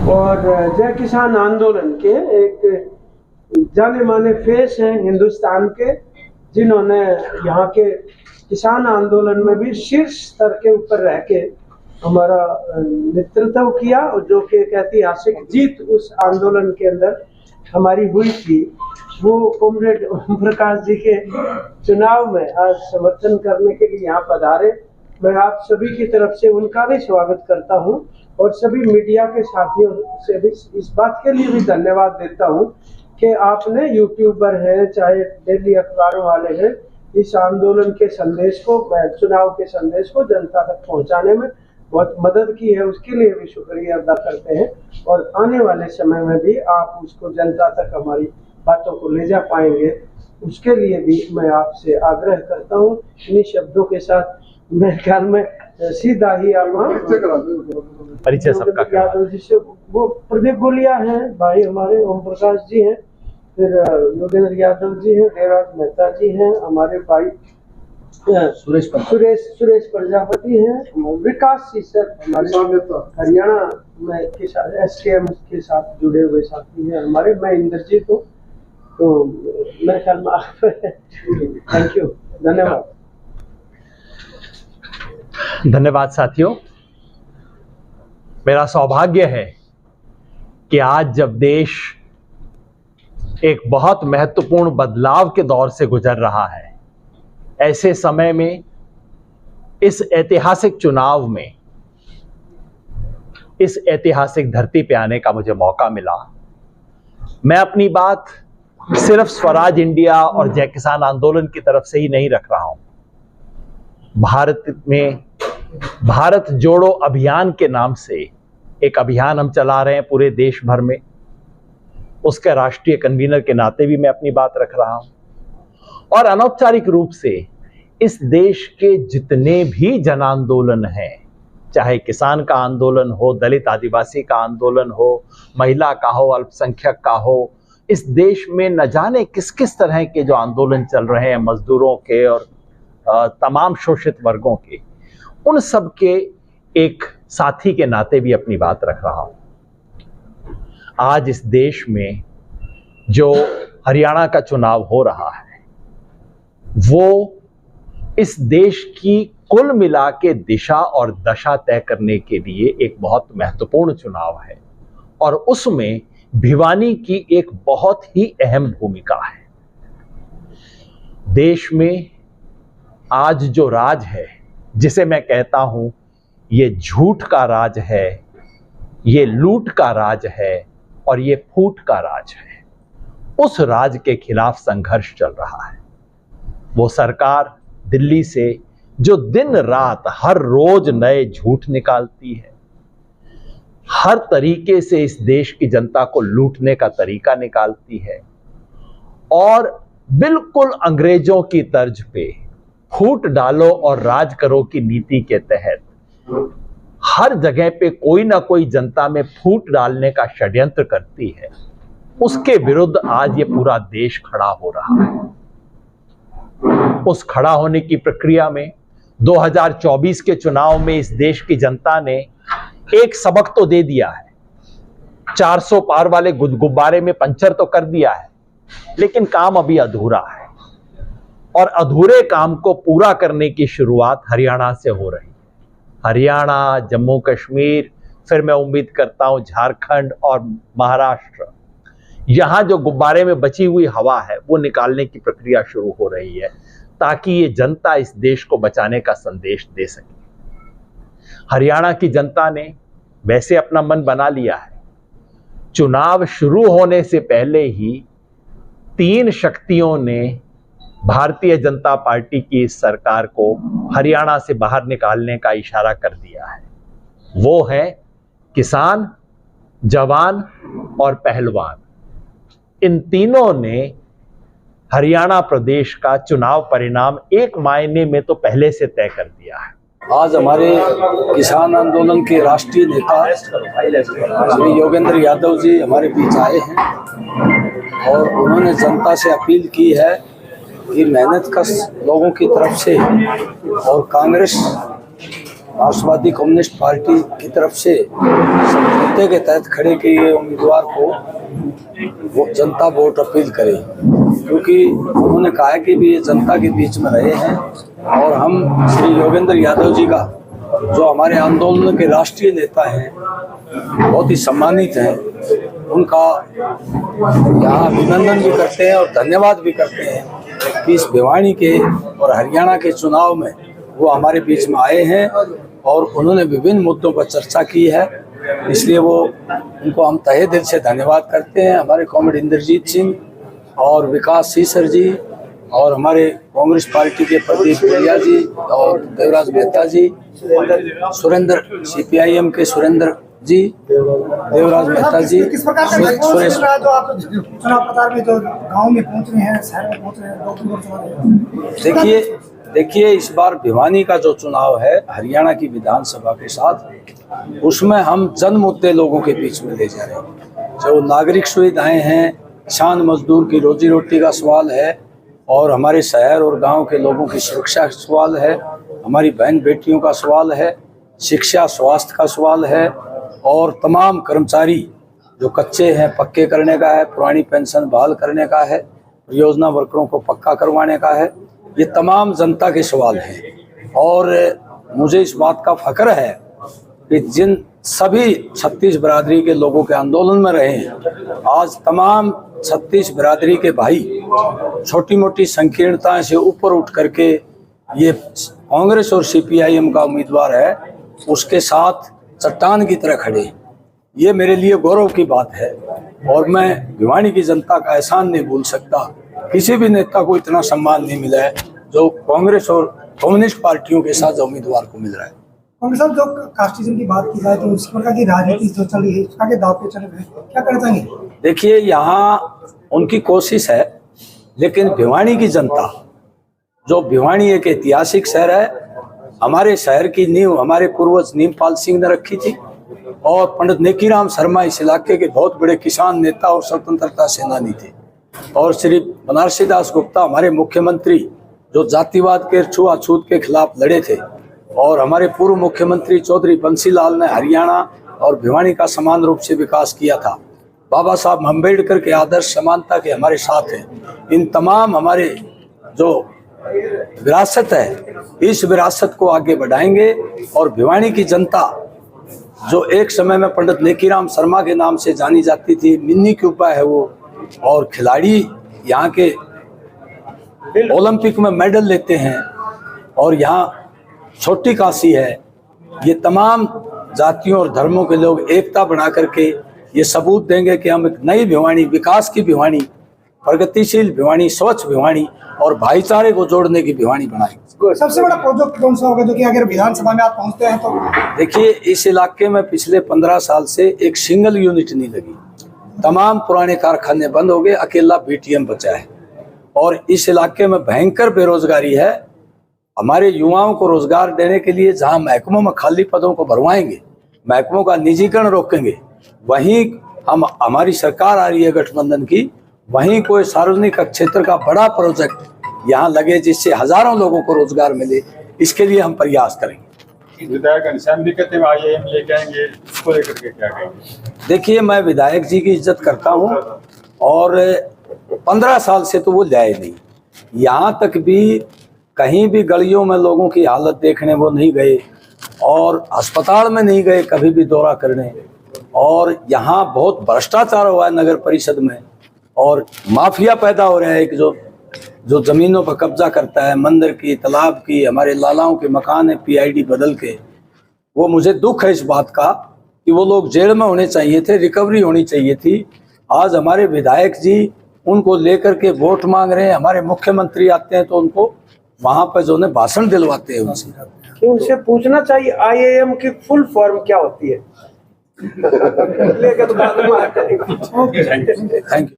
और जय किसान आंदोलन के एक जाने माने फेस हैं हिंदुस्तान के, जिन्होंने यहाँ के किसान आंदोलन में भी शीर्ष स्तर के ऊपर रह के हमारा नेतृत्व किया, और जो कि एक ऐतिहासिक जीत उस आंदोलन के अंदर हमारी हुई थी। वो कॉमरेड ओम प्रकाश जी के चुनाव में आज समर्थन करने के लिए यहाँ पधारे। मैं आप सभी की तरफ से उनका भी स्वागत करता हूँ और सभी मीडिया के साथियों से भी इस बात के लिए भी धन्यवाद देता हूँ कि आपने यूट्यूबर हैं चाहे डेली अखबारों वाले हैं, इस आंदोलन के संदेश को, चुनाव के संदेश को जनता तक पहुँचाने में बहुत मदद की है। उसके लिए भी शुक्रिया अदा करते हैं और आने वाले समय में भी आप उसको जनता तक हमारी बातों को ले जा पाएंगे, उसके लिए भी मैं आपसे आग्रह करता हूँ। इन्हीं शब्दों के साथ मेरे ख्याल में सीधा ही आप परिचय सबका यादव जी से, वो प्रदीप गोलिया हैं भाई हमारे, ओम प्रकाश जी हैं, फिर योगेंद्र यादव जी हैं, देवराज मेहता जी हैं, हमारे भाई सुरेश प्रजापति हैं, विकास सीसर हमारे हरियाणा में के साथ SKM के साथ जुड़े हुए साथी हैं हमारे, मैं इंद्रजीत हूँ। तो मेरे ख्याल में थैंक यू, धन्यवाद। धन्यवाद साथियों। मेरा सौभाग्य है कि आज जब देश एक बहुत महत्वपूर्ण बदलाव के दौर से गुजर रहा है, ऐसे समय में इस ऐतिहासिक चुनाव में, इस ऐतिहासिक धरती पे आने का मुझे मौका मिला। मैं अपनी बात सिर्फ स्वराज इंडिया और जय किसान आंदोलन की तरफ से ही नहीं रख रहा हूं। भारत में भारत जोड़ो अभियान के नाम से एक अभियान हम चला रहे हैं पूरे देश भर में, उसके राष्ट्रीय कन्वीनर के नाते भी मैं अपनी बात रख रहा हूं। और अनौपचारिक रूप से इस देश के जितने भी जन आंदोलन हैं, चाहे किसान का आंदोलन हो, दलित आदिवासी का आंदोलन हो, महिला का हो, अल्पसंख्यक का हो, इस देश में न जाने किस किस तरह के जो आंदोलन चल रहे हैं, मजदूरों के और तमाम शोषित वर्गों के, उन सब के एक साथी के नाते भी अपनी बात रख रहा हूं। आज इस देश में जो हरियाणा का चुनाव हो रहा है, वो इस देश की कुल मिला के दिशा और दशा तय करने के लिए एक बहुत महत्वपूर्ण चुनाव है, और उसमें भिवानी की एक बहुत ही अहम भूमिका है। देश में आज जो राज है, जिसे मैं कहता हूं ये झूठ का राज है, ये लूट का राज है और ये फूट का राज है, उस राज के खिलाफ संघर्ष चल रहा है। वो सरकार दिल्ली से जो दिन रात हर रोज नए झूठ निकालती है, हर तरीके से इस देश की जनता को लूटने का तरीका निकालती है, और बिल्कुल अंग्रेजों की तर्ज पे फूट डालो और राज करो की नीति के तहत हर जगह पे कोई ना कोई जनता में फूट डालने का षड्यंत्र करती है, उसके विरुद्ध आज ये पूरा देश खड़ा हो रहा है। उस खड़ा होने की प्रक्रिया में 2024 के चुनाव में इस देश की जनता ने एक सबक तो दे दिया है। 400 पार वाले गुब्बारे में पंचर तो कर दिया है, लेकिन काम अभी अधूरा है, और अधूरे काम को पूरा करने की शुरुआत हरियाणा से हो रही है। हरियाणा, जम्मू कश्मीर, फिर मैं उम्मीद करता हूं झारखंड और महाराष्ट्र, यहां जो गुब्बारे में बची हुई हवा है वो निकालने की प्रक्रिया शुरू हो रही है, ताकि ये जनता इस देश को बचाने का संदेश दे सके। हरियाणा की जनता ने वैसे अपना मन बना लिया है। चुनाव शुरू होने से पहले ही 3 शक्तियों ने भारतीय जनता पार्टी की इस सरकार को हरियाणा से बाहर निकालने का इशारा कर दिया है। वो है किसान, जवान और पहलवान। इन तीनों ने हरियाणा प्रदेश का चुनाव परिणाम एक मायने में तो पहले से तय कर दिया है। आज हमारे किसान आंदोलन के राष्ट्रीय नेता श्री योगेंद्र यादव जी हमारे बीच आए हैं और उन्होंने जनता से अपील की है कि मेहनतकश लोगों की तरफ से और कांग्रेस मार्क्सवादी कम्युनिस्ट पार्टी की तरफ से समझौते के तहत खड़े किए उम्मीदवार को वो जनता वोट अपील करे, क्योंकि उन्होंने कहा है कि भी ये जनता के बीच में रहे हैं और हम श्री योगेंद्र यादव जी का, जो हमारे आंदोलन के राष्ट्रीय नेता हैं, बहुत ही सम्मानित हैं, उनका यहाँ अभिनंदन भी करते हैं और धन्यवाद भी करते हैं कि इस भिवानी के और हरियाणा के चुनाव में वो हमारे बीच में आए हैं और उन्होंने विभिन्न मुद्दों पर चर्चा की है। इसलिए वो उनको हम तहे दिल से धन्यवाद करते हैं। हमारे कॉमरेड इंद्रजीत सिंह और विकास सीसर जी और हमारे कांग्रेस पार्टी के प्रदीप पुनिया जी और देवराज मेहता जी, सुरेंद्र CPIM के सुरेंद्र जी, देवराज मेहता जी, किस प्रकार का सुरेश। जो आप चुनाव प्रचार में जो गांव में पहुंच रहे हैं, शहर में पहुंच रहे हैं, लोग चला रहे हैं? देखिए इस बार भिवानी का जो चुनाव है हरियाणा की विधानसभा के साथ, उसमें हम जन मुद्दे लोगों के बीच में ले जा रहे हैं। जो नागरिक सुविधाएं हैं, किसान मजदूर की रोजी रोटी का सवाल है और हमारे शहर और गांव के लोगों की सुरक्षा का सवाल है, हमारी बहन बेटियों का सवाल है, शिक्षा स्वास्थ्य का सवाल है और तमाम कर्मचारी जो कच्चे हैं पक्के करने का है, पुरानी पेंशन बहाल करने का है, योजना वर्करों को पक्का करवाने का है। ये तमाम जनता के सवाल हैं और मुझे इस बात का फख्र है कि जिन सभी 36 बिरादरी के लोगों के आंदोलन में रहे हैं, आज तमाम 36 बिरादरी के भाई छोटी मोटी संकीर्णताएं से ऊपर उठ करके ये कांग्रेस और CPIM का उम्मीदवार है उसके साथ चट्टान की तरह खड़े। ये मेरे लिए गौरव की बात है और मैं भिवानी की जनता का एहसान नहीं भूल सकता। किसी भी नेता को इतना सम्मान नहीं मिला है जो कांग्रेस और कम्युनिस्ट पार्टियों के साथ उम्मीदवार को मिल रहा है। कांग्रेस साहब, जो कास्टिज्म की बात की जाए तो उस प्रकार की राजनीति जो चल रही है, उसका के दाव पे चले हुए हैं, क्या करना चाहेंगे? देखिए यहाँ उनकी कोशिश है, लेकिन भिवानी की जनता, जो भिवानी एक ऐतिहासिक शहर है, हमारे शहर की नींव हमारे पूर्वज नीमपाल सिंह ने रखी थी और पंडित नेकीराम शर्मा इस इलाके के बहुत बड़े किसान नेता और स्वतंत्रता सेनानी थे और श्री बनारसी दास गुप्ता हमारे मुख्यमंत्री जो जातिवाद के छुआछूत के खिलाफ लड़े थे और हमारे पूर्व मुख्यमंत्री चौधरी बंसीलाल ने हरियाणा और भिवानी का समान रूप से विकास किया था। बाबा साहब अम्बेडकर के आदर्श समानता के हमारे साथ हैं। इन तमाम हमारे जो विरासत है, इस विरासत को आगे बढ़ाएंगे और भिवानी की जनता जो एक समय में पंडित नेकीराम शर्मा के नाम से जानी जाती थी, मिन्नी क्यूपा है वो, और खिलाड़ी यहाँ के ओलंपिक में मेडल लेते हैं और यहाँ छोटी काशी है, ये तमाम जातियों और धर्मों के लोग एकता बना करके ये सबूत देंगे कि हम एक नई भिवानी, विकास की भिवानी, प्रगतिशील भिवानी, स्वच्छ भिवानी और भाईचारे को जोड़ने की भिवानी बनाएंगे। सबसे बड़ा प्रोजेक्ट कौन सा होगा जो कि अगर विधानसभा में आप पहुंचते हैं तो? देखिए इस इलाके में पिछले 15 साल से एक सिंगल यूनिट नहीं लगी, तमाम पुराने कारखाने बंद हो गए, अकेला BTM बचा है और इस इलाके में भयंकर बेरोजगारी है। हमारे युवाओं को रोजगार देने के लिए जहां महकमों में खाली पदों को भरवाएंगे, महकमों का निजीकरण रोकेंगे, वहीं हमारी सरकार आ रही है गठबंधन की, वहीं कोई सार्वजनिक क्षेत्र का बड़ा प्रोजेक्ट यहाँ लगे जिससे हजारों लोगों को रोजगार मिले, इसके लिए हम प्रयास करेंगे। विधायक घनश्याम भी कहते हैं IAM लेके आएंगे, इसको लेकर के क्या कहेंगे? देखिए मैं विधायक जी की इज्जत करता हूँ और 15 साल से तो वो लाए नहीं, यहाँ तक भी कहीं भी गलियों में लोगों की हालत देखने वो नहीं गए और अस्पताल में नहीं गए कभी भी दौरा करने, और यहाँ बहुत भ्रष्टाचार हुआ है नगर परिषद में और माफिया पैदा हो रहा है एक जो जमीनों पर कब्जा करता है, मंदिर की, तालाब की, हमारे लालाओं के मकान है PID बदल के। वो मुझे दुख है इस बात का कि वो लोग जेल में होने चाहिए थे, रिकवरी होनी चाहिए थी। आज हमारे विधायक जी उनको लेकर के वोट मांग रहे हैं, हमारे मुख्यमंत्री आते हैं तो उनको वहां पर जो है भाषण दिलवाते हैं उनसे। कि उनसे पूछना चाहिए IAM की फुल फॉर्म क्या होती है। लेकर तो बाद में थैंक यू।